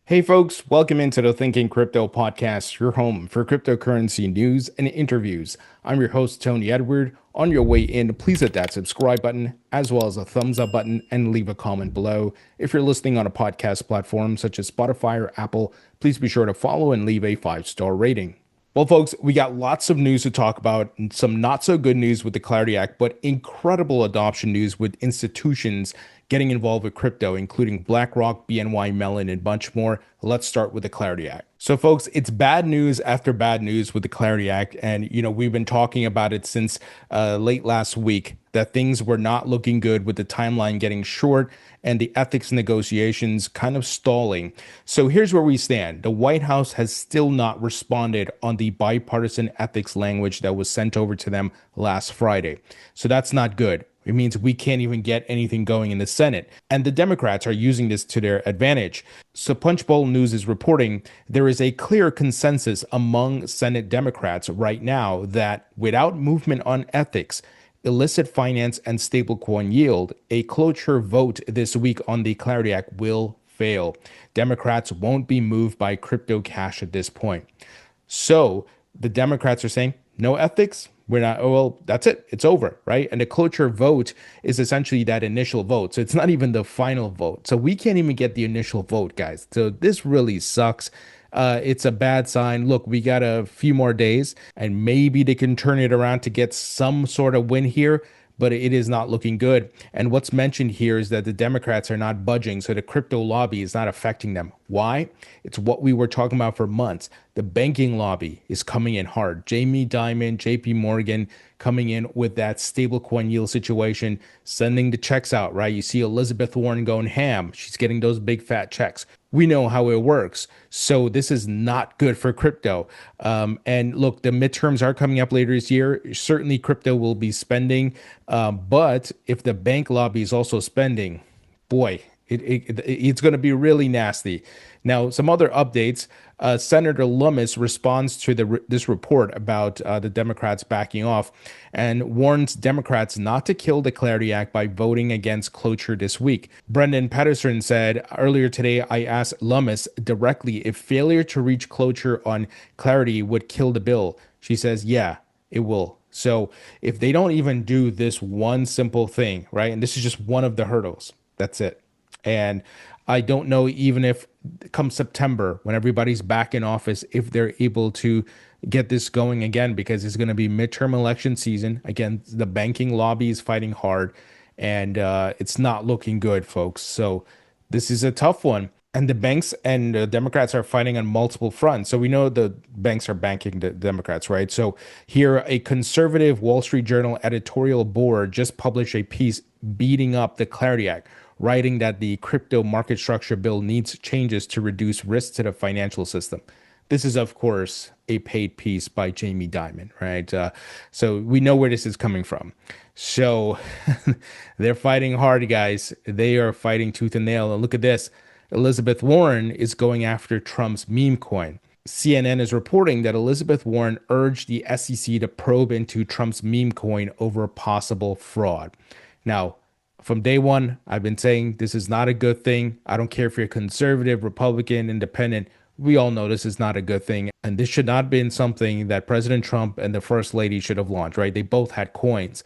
Hey folks, welcome into the Thinking Crypto podcast, your home for cryptocurrency news and interviews. I'm your host, Tony Edward. On your way in, please hit that subscribe button as well as a thumbs up button and leave a comment below. If you're listening on a podcast platform such as Spotify or Apple, please be sure to follow and leave a 5-star rating. Well, folks, we got lots of news to talk about, and some not so good news with the Clarity Act, but incredible adoption news with institutions getting involved with crypto, including BlackRock, BNY Mellon, and a bunch more. Let's start with the Clarity Act. So, folks, it's bad news after bad news with the Clarity Act. And, we've been talking about it since late last week that things were not looking good with the timeline getting short and the ethics negotiations kind of stalling. So here's where we stand. The White House has still not responded on the bipartisan ethics language that was sent over to them last Friday. So that's not good. It means we can't even get anything going in the Senate. And the Democrats are using this to their advantage. So Punchbowl News is reporting there is a clear consensus among Senate Democrats right now that without movement on ethics, illicit finance, and stablecoin yield, a cloture vote this week on the Clarity Act will fail. Democrats won't be moved by crypto cash at this point. So the Democrats are saying, no ethics. We're not, oh, well, that's it. It's over, right? And the cloture vote is essentially that initial vote. So it's not even the final vote. So we can't even get the initial vote, guys. So this really sucks. It's a bad sign. Look, we got a few more days and maybe they can turn it around to get some sort of win here, but it is not looking good. And what's mentioned here is that the Democrats are not budging, so the crypto lobby is not affecting them. Why? It's what we were talking about for months. The banking lobby is coming in hard. Jamie Dimon, JP Morgan coming in with that stablecoin yield situation, sending the checks out, right? You see Elizabeth Warren going ham. She's getting those big fat checks. We know how it works. So this is not good for crypto. And look, the midterms are coming up later this year. Certainly crypto will be spending. But if the bank lobby is also spending, boy, it's going to be really nasty. Now, some other updates. Senator Lummis responds to this report about the Democrats backing off and warns Democrats not to kill the Clarity Act by voting against cloture this week. Brendan Patterson said earlier today, I asked Lummis directly if failure to reach cloture on Clarity would kill the bill. She says, yeah, it will. So if they don't even do this one simple thing, right? And this is just one of the hurdles. That's it. And I don't know even if come September, when everybody's back in office, if they're able to get this going again, because it's going to be midterm election season. Again, the banking lobby is fighting hard and it's not looking good, folks. So this is a tough one. And the banks and the Democrats are fighting on multiple fronts. So we know the banks are banking the Democrats, right? So here, a conservative Wall Street Journal editorial board just published a piece beating up the Clarity Act, writing that the crypto market structure bill needs changes to reduce risk to the financial system. This is, of course, a paid piece by Jamie Dimon, right? So we know where this is coming from. So they're fighting hard, guys. They are fighting tooth and nail. And look at this. Elizabeth Warren is going after Trump's meme coin. CNN is reporting that Elizabeth Warren urged the SEC to probe into Trump's meme coin over possible fraud. Now, from day one, I've been saying this is not a good thing. I don't care if you're conservative, Republican, independent. We all know this is not a good thing. And this should not have been something that President Trump and the First Lady should have launched, right? They both had coins.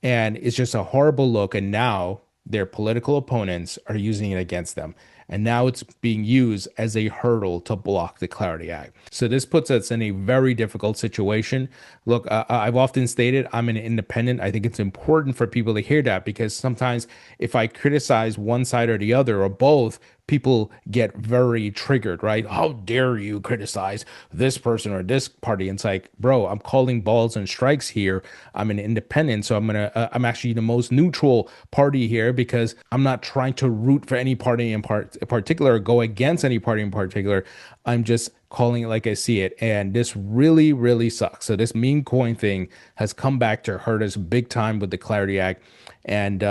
And it's just a horrible look. And now their political opponents are using it against them. And now it's being used as a hurdle to block the Clarity Act. So this puts us in a very difficult situation. Look, I've often stated I'm an independent. I think it's important for people to hear that, because sometimes if I criticize one side or the other or both, people get very triggered, right? How dare you criticize this person or this party? And it's like, bro, I'm calling balls and strikes here. I'm an independent, so I'm actually the most neutral party here, because I'm not trying to root for any party in particular or go against any party in particular. I'm just calling it like I see it. And this really, really sucks. So this meme coin thing has come back to hurt us big time with the Clarity Act. And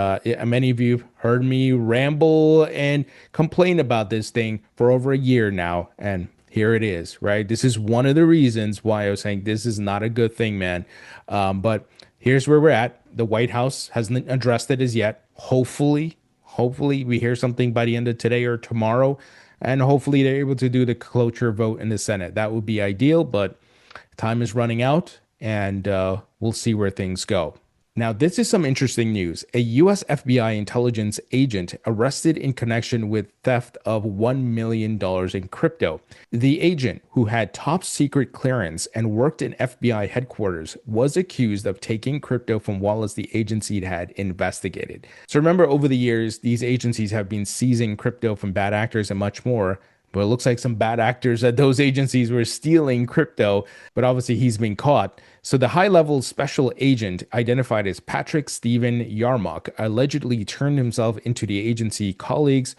many of you have heard me ramble and complain about this thing for over a year now. And here it is, right? This is one of the reasons why I was saying this is not a good thing, man. But here's where we're at. The White House hasn't addressed it as yet. Hopefully we hear something by the end of today or tomorrow. and hopefully they're able to do the cloture vote in the Senate. That would be ideal, but time is running out, and we'll see where things go. Now, this is some interesting news. A US FBI intelligence agent arrested in connection with theft of $1 million in crypto. The agent, who had top secret clearance and worked in FBI headquarters, was accused of taking crypto from wallets the agency had investigated. So remember, over the years, these agencies have been seizing crypto from bad actors and much more. But it looks like some bad actors at those agencies were stealing crypto, but obviously he's been caught. So the high-level special agent, identified as Patrick Stephen Yarmock, allegedly turned himself into the agency colleagues,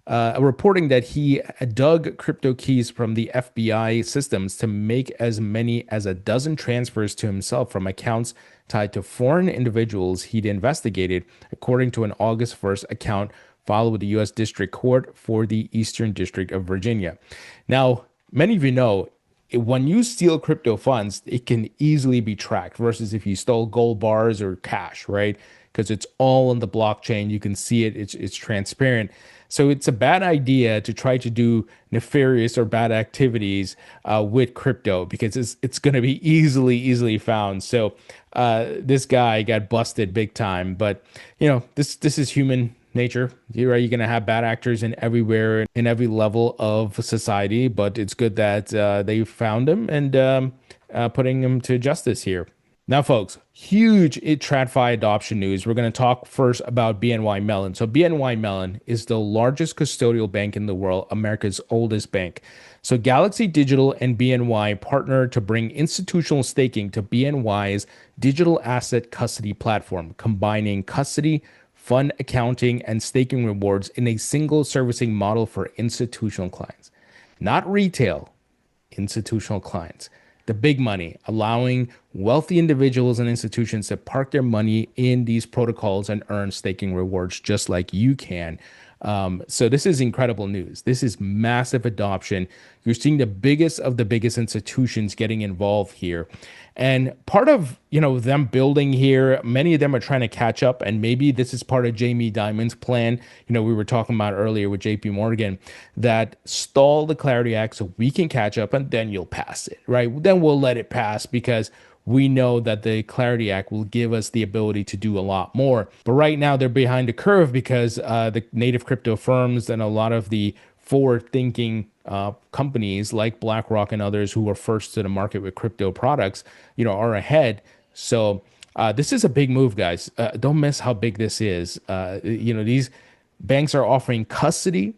reporting that he dug crypto keys from the FBI systems to make as many as a dozen transfers to himself from accounts tied to foreign individuals he'd investigated, according to an August 1st account filed with the U.S. District Court for the Eastern District of Virginia. Now, many of you know, when you steal crypto funds, it can easily be tracked versus if you stole gold bars or cash, right? Because it's all on the blockchain. You can see it. It's transparent. So it's a bad idea to try to do nefarious or bad activities with crypto because it's going to be easily found. So this guy got busted big time. But you know, this is human nature. You're going to have bad actors in everywhere, in every level of society, but it's good that they found him and putting him to justice here. Now, folks, huge TradFi adoption news. We're going to talk first about BNY Mellon. So BNY Mellon is the largest custodial bank in the world, America's oldest bank. So Galaxy Digital and BNY partnered to bring institutional staking to BNY's digital asset custody platform, combining custody, fund accounting, and staking rewards in a single servicing model for institutional clients. Not retail, institutional clients. The big money, allowing wealthy individuals and institutions to park their money in these protocols and earn staking rewards just like you can. So this is incredible news. This is massive adoption. You're seeing the biggest of the biggest institutions getting involved here. And part of, them building here, many of them are trying to catch up. And maybe this is part of Jamie Dimon's plan. We were talking about earlier with JP Morgan that stall the Clarity Act so we can catch up and then you'll pass it, right? Then we'll let it pass because we know that the Clarity Act will give us the ability to do a lot more. But right now they're behind the curve because the native crypto firms and a lot of the forward-thinking companies like BlackRock and others who are first to the market with crypto products, are ahead. So this is a big move, guys. Don't miss how big this is. These banks are offering custody,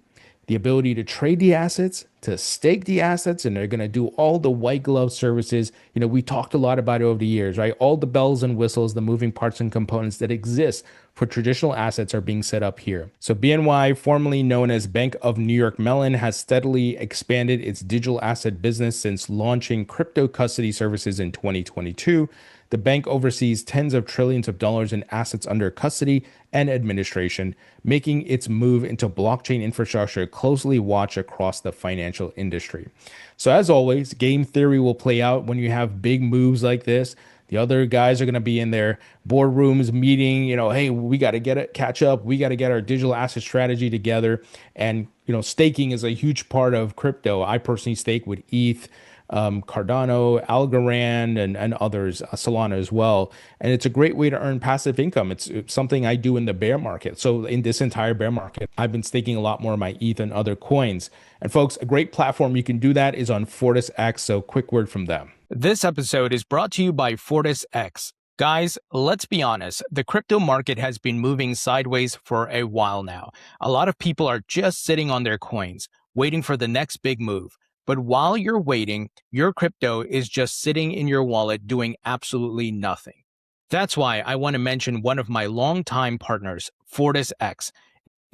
the ability to trade the assets, to stake the assets, and they're going to do all the white glove services. We talked a lot about it over the years, right? All the bells and whistles, the moving parts and components that exist for traditional assets are being set up here. So BNY, formerly known as Bank of New York Mellon, has steadily expanded its digital asset business since launching crypto custody services in 2022. The bank oversees tens of trillions of dollars in assets under custody and administration, making its move into blockchain infrastructure closely watched across the financial industry. So as always, game theory will play out when you have big moves like this. The other guys are going to be in their boardrooms meeting, hey, we got to catch up. We got to get our digital asset strategy together. And, staking is a huge part of crypto. I personally stake with ETH, Cardano, Algorand, and others, Solana as well. And it's a great way to earn passive income. It's something I do in the bear market. So in this entire bear market, I've been staking a lot more of my ETH and other coins. And folks, a great platform you can do that is on Fortis X. So quick word from them. This episode is brought to you by Fortis X. Guys, let's be honest, the crypto market has been moving sideways for a while now. A lot of people are just sitting on their coins, waiting for the next big move. But while you're waiting, your crypto is just sitting in your wallet doing absolutely nothing. That's why I want to mention one of my longtime partners, Fortis X.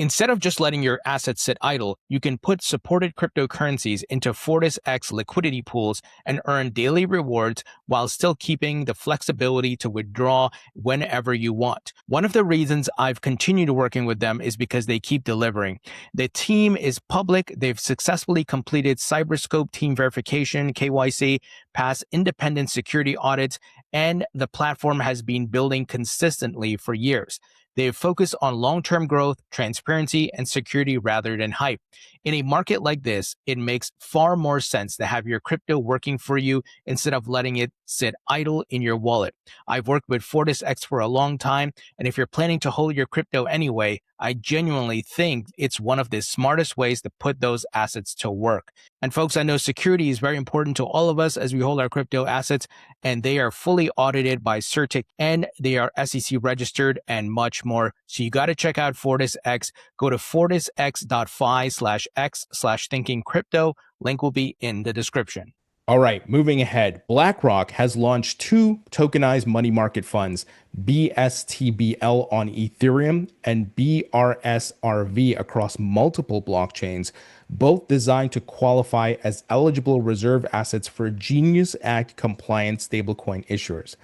Instead of just letting your assets sit idle, you can put supported cryptocurrencies into Fortis X liquidity pools and earn daily rewards while still keeping the flexibility to withdraw whenever you want. One of the reasons I've continued working with them is because they keep delivering. The team is public. They've successfully completed Cyberscope team verification, KYC, passed independent security audits, and the platform has been building consistently for years. They've focused on long-term growth, transparency, and security rather than hype. In a market like this, it makes far more sense to have your crypto working for you instead of letting it sit idle in your wallet. I've worked with FortisX for a long time, and if you're planning to hold your crypto anyway, I genuinely think it's one of the smartest ways to put those assets to work. And folks, I know security is very important to all of us as we hold our crypto assets, and they are fully audited by CertiK, and they are SEC registered and much more. So you got to check out FortisX. Go to fortisx.fi/x/thinkingcrypto. Link will be in the description. All right, moving ahead. Blackrock has launched two tokenized money market funds, BSTBL on Ethereum and BRSRV across multiple blockchains, both designed to qualify as eligible reserve assets for Genius Act compliant stablecoin issuers.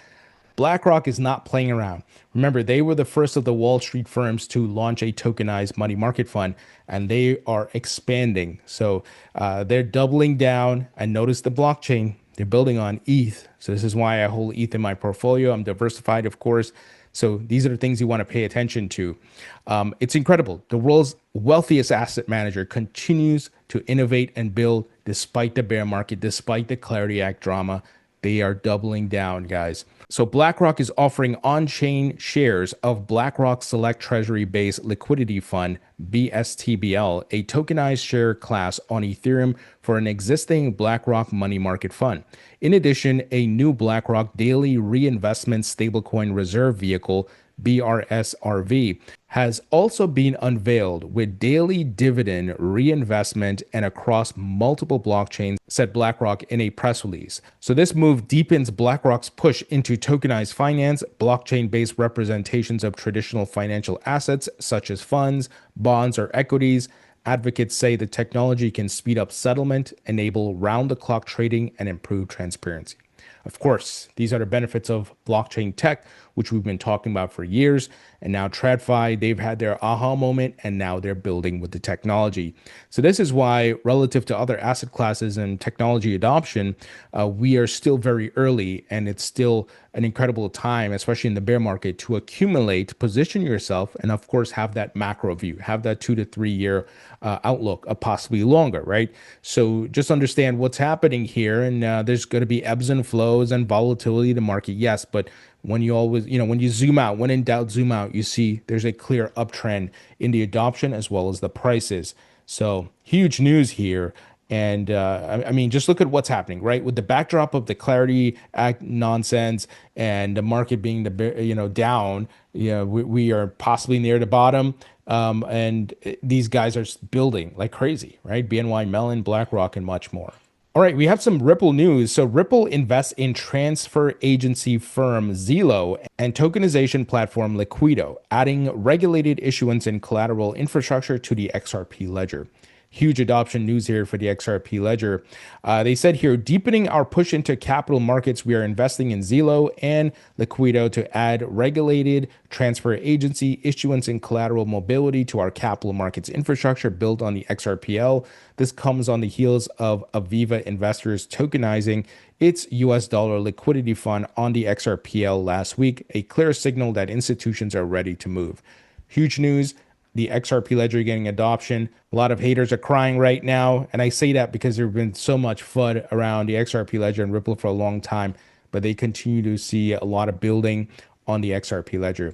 BlackRock is not playing around. Remember, they were the first of the Wall Street firms to launch a tokenized money market fund, and they are expanding. So they're doubling down. And notice the blockchain they're building on ETH. So this is why I hold ETH in my portfolio. I'm diversified, of course. So these are the things you want to pay attention to. It's incredible. The world's wealthiest asset manager continues to innovate and build despite the bear market, despite the Clarity Act drama. They are doubling down, guys. So BlackRock is offering on-chain shares of BlackRock Select Treasury-based liquidity fund, BSTBL, a tokenized share class on Ethereum for an existing BlackRock money market fund. In addition, a new BlackRock daily reinvestment stablecoin reserve vehicle, BRSRV, has also been unveiled with daily dividend reinvestment and across multiple blockchains, said BlackRock in a press release. So this move deepens BlackRock's push into tokenized finance, blockchain-based representations of traditional financial assets such as funds, bonds, or equities. Advocates say the technology can speed up settlement, enable round-the-clock trading, and improve transparency. Of course, these are the benefits of blockchain tech, which we've been talking about for years. And now TradFi, they've had their aha moment, and now they're building with the technology. So this is why, relative to other asset classes and technology adoption, we are still very early, and it's still an incredible time, especially in the bear market, to accumulate, position yourself, and of course, have that macro view, have that 2 to 3 year outlook, possibly longer, right? So just understand what's happening here, and there's going to be ebbs and flows and volatility in the market, yes, but when you always, when you zoom out, when in doubt, zoom out, you see there's a clear uptrend in the adoption as well as the prices. So huge news here. And I mean, just look at what's happening, right? With the backdrop of the Clarity Act nonsense and the market being down, we are possibly near the bottom. And these guys are building like crazy, right? BNY Mellon, Blackrock, and much more. All right, we have some Ripple news. So Ripple invests in transfer agency firm ZILO and tokenization platform Licuido, adding regulated issuance and collateral infrastructure to the XRP Ledger. Huge adoption news here for the XRP Ledger. They said here, deepening our push into capital markets, we are investing in ZILO and Licuido to add regulated transfer agency, issuance, and collateral mobility to our capital markets infrastructure built on the XRPL. This comes on the heels of Aviva Investors tokenizing its US dollar liquidity fund on the XRPL last week, a clear signal that institutions are ready to move. Huge news. The XRP Ledger getting adoption. A lot of haters are crying right now. And I say that because there's been so much FUD around the XRP Ledger and Ripple for a long time, but they continue to see a lot of building on the XRP Ledger.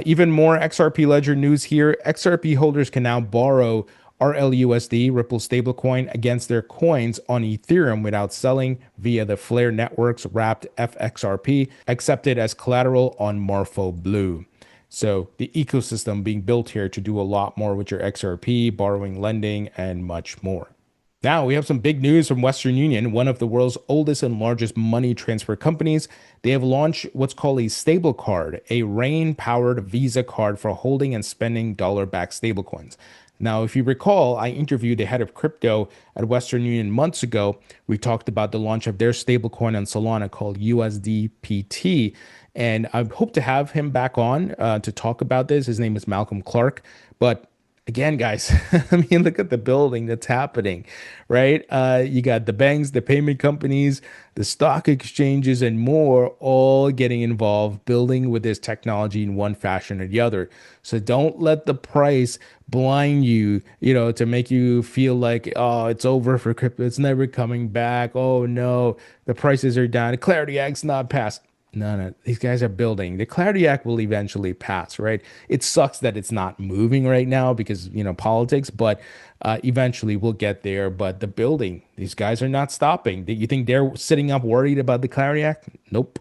Even more XRP Ledger news here. XRP holders can now borrow RLUSD, Ripple stablecoin, against their coins on Ethereum without selling via the Flare Network's wrapped FXRP, accepted as collateral on Morpho Blue. So the ecosystem being built here to do a lot more with your XRP, borrowing, lending, and much more. Now we have some big news from Western Union, one of the world's oldest and largest money transfer companies. They have launched what's called a stable card, a RAIN-powered Visa card for holding and spending dollar-backed stablecoins. Now, if you recall, I interviewed the head of crypto at Western Union months ago. We talked about the launch of their stablecoin on Solana called USDPT. And I hope to have him back on to talk about this. His name is Malcolm Clark. But Again, guys, I mean, look at the building that's happening, right? You got the banks, the payment companies, the stock exchanges, and more all getting involved, building with this technology in one fashion or the other. So don't let the price blind you, to make you feel like, oh, it's over for crypto. It's never coming back. Oh, no, the prices are down. Clarity Act's not passed. No, no, these guys are building. The Clarity Act will eventually pass, right? It sucks that it's not moving right now because, politics, but eventually we'll get there. But the building, these guys are not stopping. You think they're sitting up worried about the Clarity Act? Nope.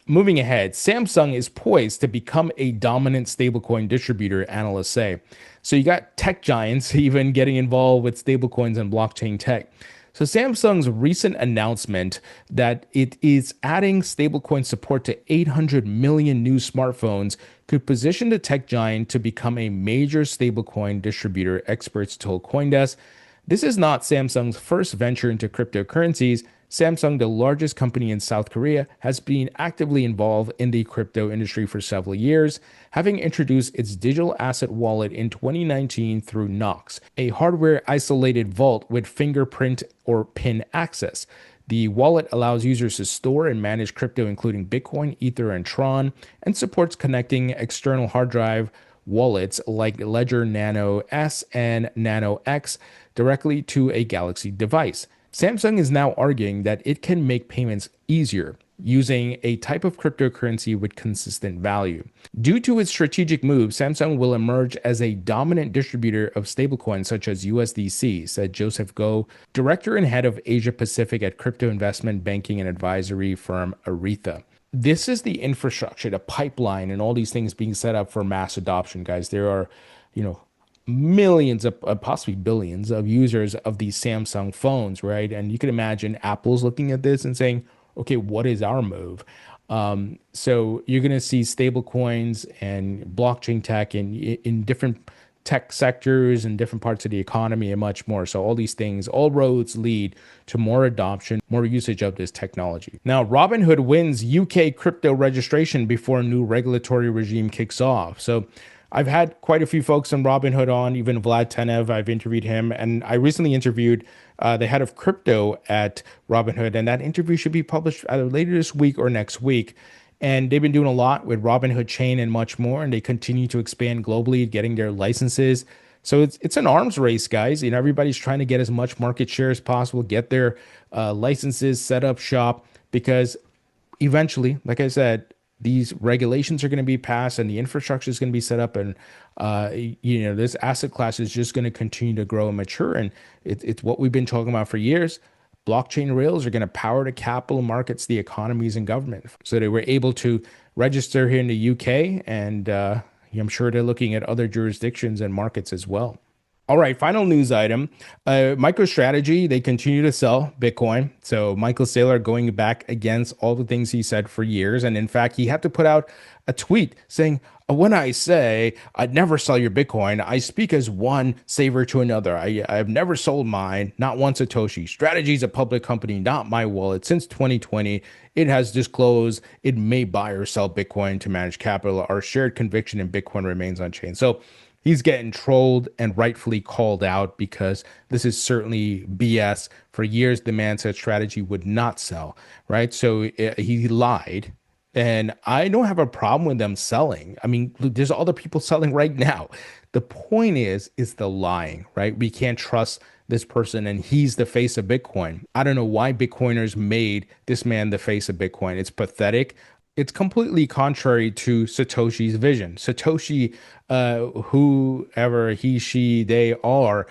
Moving ahead, Samsung is poised to become a dominant stablecoin distributor, analysts say. So you got tech giants even getting involved with stablecoins and blockchain tech. So Samsung's recent announcement that it is adding stablecoin support to 800 million new smartphones could position the tech giant to become a major stablecoin distributor, experts told CoinDesk. This is not Samsung's first venture into cryptocurrencies. Samsung, the largest company in South Korea, has been actively involved in the crypto industry for several years, having introduced its digital asset wallet in 2019 through Knox, a hardware isolated vault with fingerprint or PIN access. The wallet allows users to store and manage crypto, including Bitcoin, Ether, and Tron, and supports connecting external hard drive wallets like Ledger Nano S and Nano X directly to a Galaxy device. Samsung is now arguing that it can make payments easier using a type of cryptocurrency with consistent value. Due to its strategic move, Samsung will emerge as a dominant distributor of stablecoins such as USDC, said Joseph Go, director and head of Asia Pacific at crypto investment banking and advisory firm Aretha. This is the infrastructure, the pipeline, and all these things being set up for mass adoption, guys. There are, millions of possibly billions of users of these Samsung phones, right? And you can imagine Apple's looking at this and saying, okay, what is our move? So you're going to see stable coins and blockchain tech in different tech sectors and different parts of the economy and much more. So all these things, all roads lead to more adoption, more usage of this technology. Now, Robinhood wins UK crypto registration before a new regulatory regime kicks off. So I've had quite a few folks on Robinhood on, even Vlad Tenev, I've interviewed him. And I recently interviewed the head of crypto at Robinhood, and that interview should be published either later this week or next week. And they've been doing a lot with Robinhood Chain and much more, and they continue to expand globally, getting their licenses. So it's an arms race, guys. Everybody's trying to get as much market share as possible, get their licenses, set up shop, because eventually, like I said, these regulations are going to be passed and the infrastructure is going to be set up, and this asset class is just going to continue to grow and mature. And it's what we've been talking about for years. Blockchain rails are going to power the capital markets, the economies, and government. So they were able to register here in the UK, and I'm sure they're looking at other jurisdictions and markets as well. All right, final news item. MicroStrategy, they continue to sell Bitcoin. So Michael Saylor going back against all the things he said for years. And in fact, he had to put out a tweet saying, when I say I'd never sell your Bitcoin, I speak as one saver to another. I've never sold mine, not one Satoshi. Strategy is a public company, not my wallet. Since 2020, it has disclosed it may buy or sell Bitcoin to manage capital. Our shared conviction in Bitcoin remains unchanged. So he's getting trolled and rightfully called out because this is certainly BS. For years, the man said strategy would not sell, right? So he lied. And I don't have a problem with them selling. I mean, there's other people selling right now. The point is the lying, right? We can't trust this person, and he's the face of Bitcoin. I don't know why Bitcoiners made this man the face of Bitcoin. It's pathetic. It's completely contrary to Satoshi's vision. Satoshi, whoever he, she, they are,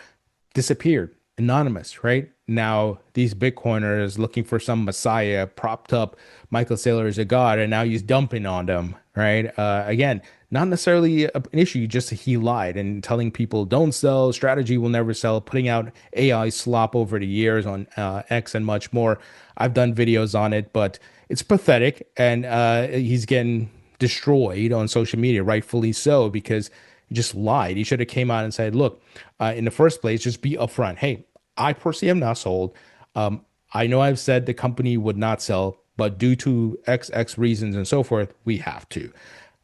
disappeared, anonymous, right? Now, these Bitcoiners looking for some messiah, propped up Michael Saylor as a god, and now he's dumping on them, right? Again, not necessarily an issue, just he lied and telling people don't sell, strategy will never sell, putting out AI slop over the years on X and much more. I've done videos on it, but it's pathetic, and he's getting destroyed on social media, rightfully so, because he just lied. He should have came out and said, look, in the first place, just be upfront. Hey, I personally am not sold. I know I've said the company would not sell, but due to XX reasons and so forth, we have to.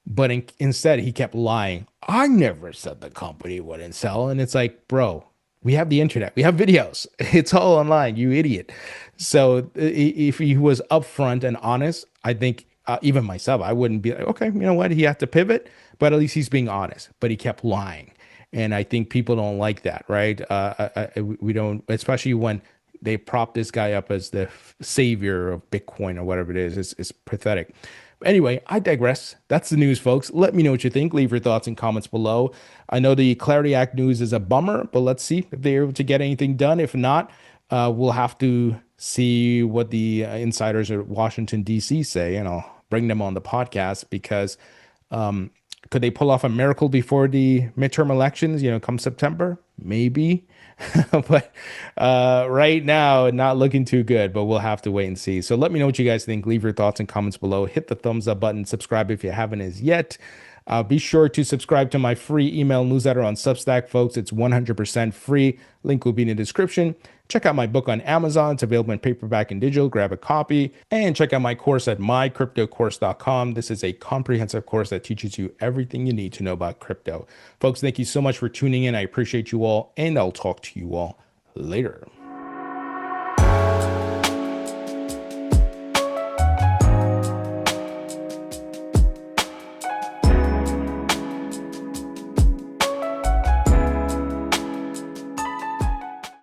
But instead, he kept lying. I never said the company wouldn't sell. And it's like, bro, we have the internet, we have videos. It's all online, you idiot. So if he was upfront and honest, I think even myself, I wouldn't be like, okay, you know what? He had to pivot, but at least he's being honest. But he kept lying. And I think people don't like that, right? We don't, especially when they prop this guy up as the savior of Bitcoin or whatever it is. It's pathetic. Anyway, I digress. That's the news, folks. Let me know what you think. Leave your thoughts and comments below. I know the Clarity Act news is a bummer, but let's see if they're able to get anything done. If not, we'll have to see what the insiders at Washington, D.C. say, and I'll bring them on the podcast because could they pull off a miracle before the midterm elections, come September? Maybe. But right now, not looking too good, but we'll have to wait and see. So let me know what you guys think. Leave your thoughts and comments below. Hit the thumbs up button. Subscribe if you haven't as yet. Be sure to subscribe to my free email newsletter on Substack, folks. It's 100% free. Link will be in the description. Check out my book on Amazon. It's available in paperback and digital. Grab a copy. And check out my course at mycryptocourse.com. This is a comprehensive course that teaches you everything you need to know about crypto. Folks, thank you so much for tuning in. I appreciate you all, and I'll talk to you all later.